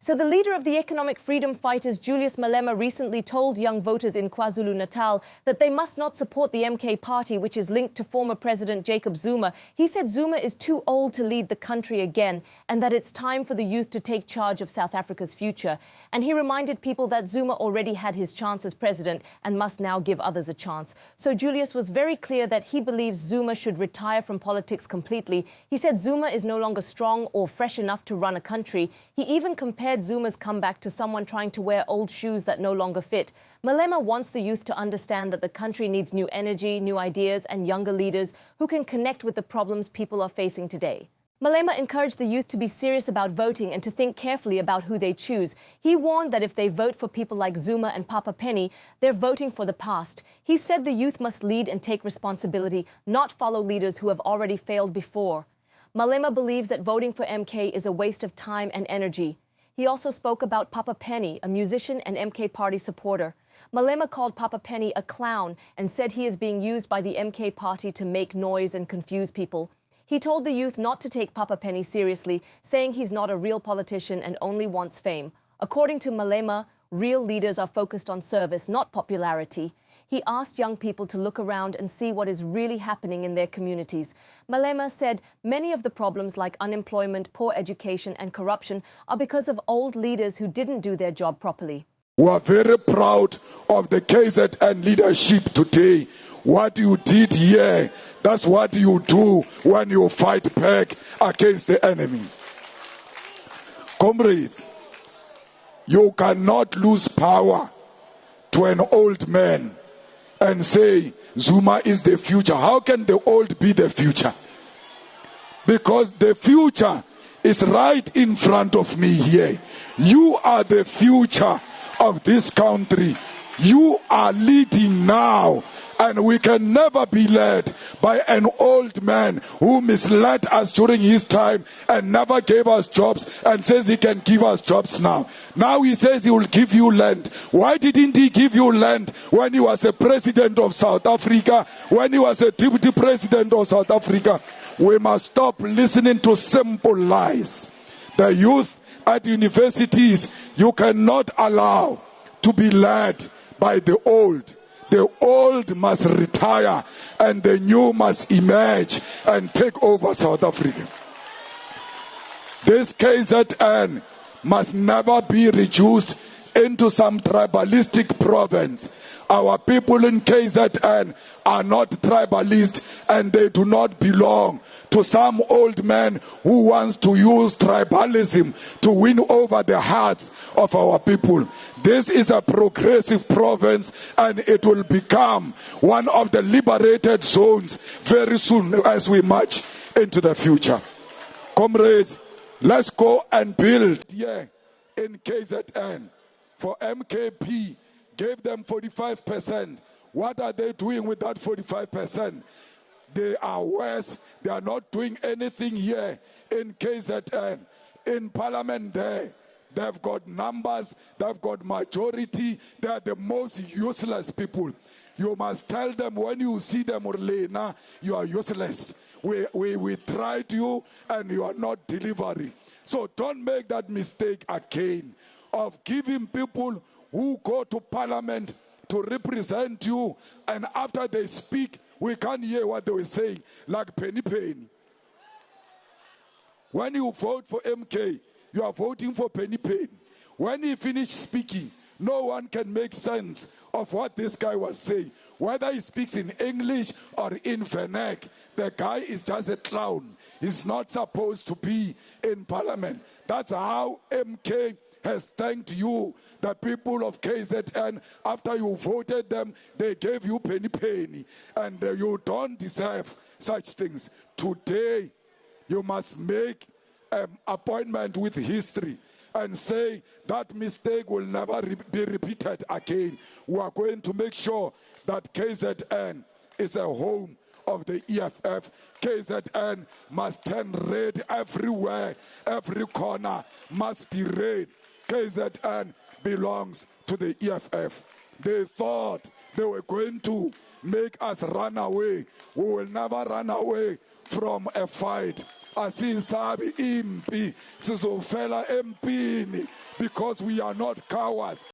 So the leader of the economic freedom fighters, Julius Malema, recently told young voters in KwaZulu-Natal that they must not support the MK party, which is linked to former President Jacob Zuma. He said Zuma is too old to lead the country again and that it's time for the youth to take charge of South Africa's future. And he reminded people that Zuma already had his chance as president and must now give others a chance. So Julius was very clear that he believes Zuma should retire from politics completely. He said Zuma is no longer strong or fresh enough to run a country. He even compared Zuma's comeback to someone trying to wear old shoes that no longer fit. Malema wants the youth to understand that the country needs new energy, new ideas and younger leaders who can connect with the problems people are facing today. Malema encouraged the youth to be serious about voting and to think carefully about who they choose. He warned that if they vote for people like Zuma and Papa Penny, they're voting for the past. He said the youth must lead and take responsibility, not follow leaders who have already failed before. Malema believes that voting for MK is a waste of time and energy. He also spoke about Papa Penny, a musician and MK party supporter. Malema called Papa Penny a clown and said he is being used by the MK party to make noise and confuse people. He told the youth not to take Papa Penny seriously, saying he's not a real politician and only wants fame. According to Malema, real leaders are focused on service, not popularity. He asked young people to look around and see what is really happening in their communities. Malema said many of the problems like unemployment, poor education and corruption are because of old leaders who didn't do their job properly. We are very proud of the KZN leadership today. What you did here, that's what you do when you fight back against the enemy. Comrades, you cannot lose power to an old man and say Zuma is the future. How can the old be the future? Because the future is right in front of me here. You are the future of this country. You are leading now, and we can never be led by an old man who misled us during his time and never gave us jobs and says he can give us jobs now. Now he says he will give you land. Why didn't he give you land when he was a president of South Africa, when he was a deputy president of South Africa? We must stop listening to simple lies. The youth at universities, you cannot allow to be led by the old. The old must retire and the new must emerge and take over South Africa. This KZN must never be reduced into some tribalistic province. Our people in KZN are not tribalist and they do not belong to some old man who wants to use tribalism to win over the hearts of our people. This is a progressive province and it will become one of the liberated zones very soon as we march into the future. Comrades, let's go and build here in KZN. For MKP, gave them 45%. What are they doing with that 45%? They are worse. They are not doing anything here in KZN. In Parliament there, they've got numbers, they've got majority. They are the most useless people. You must tell them when you see them, Urlena, you are useless. We tried you and you are not delivering. So don't make that mistake again of giving people who go to Parliament to represent you, and after they speak, we can't hear what they were saying, like Penny Penny. When you vote for MK, you are voting for Penny Penny. When he finished speaking, no one can make sense of what this guy was saying. Whether he speaks in English or in Vernac, the guy is just a clown. He's not supposed to be in Parliament. That's how MK has thanked you, the people of KZN. After you voted them, they gave you penny penny, and you don't deserve such things. Today, you must make an appointment with history and say that mistake will never be repeated again. We are going to make sure that KZN is a home of the EFF. KZN must turn red everywhere. Every corner must be red. KZN belongs to the EFF. They thought they were going to make us run away. We will never run away from a fight. Asinsabi impi sizofela empini. because we are not cowards.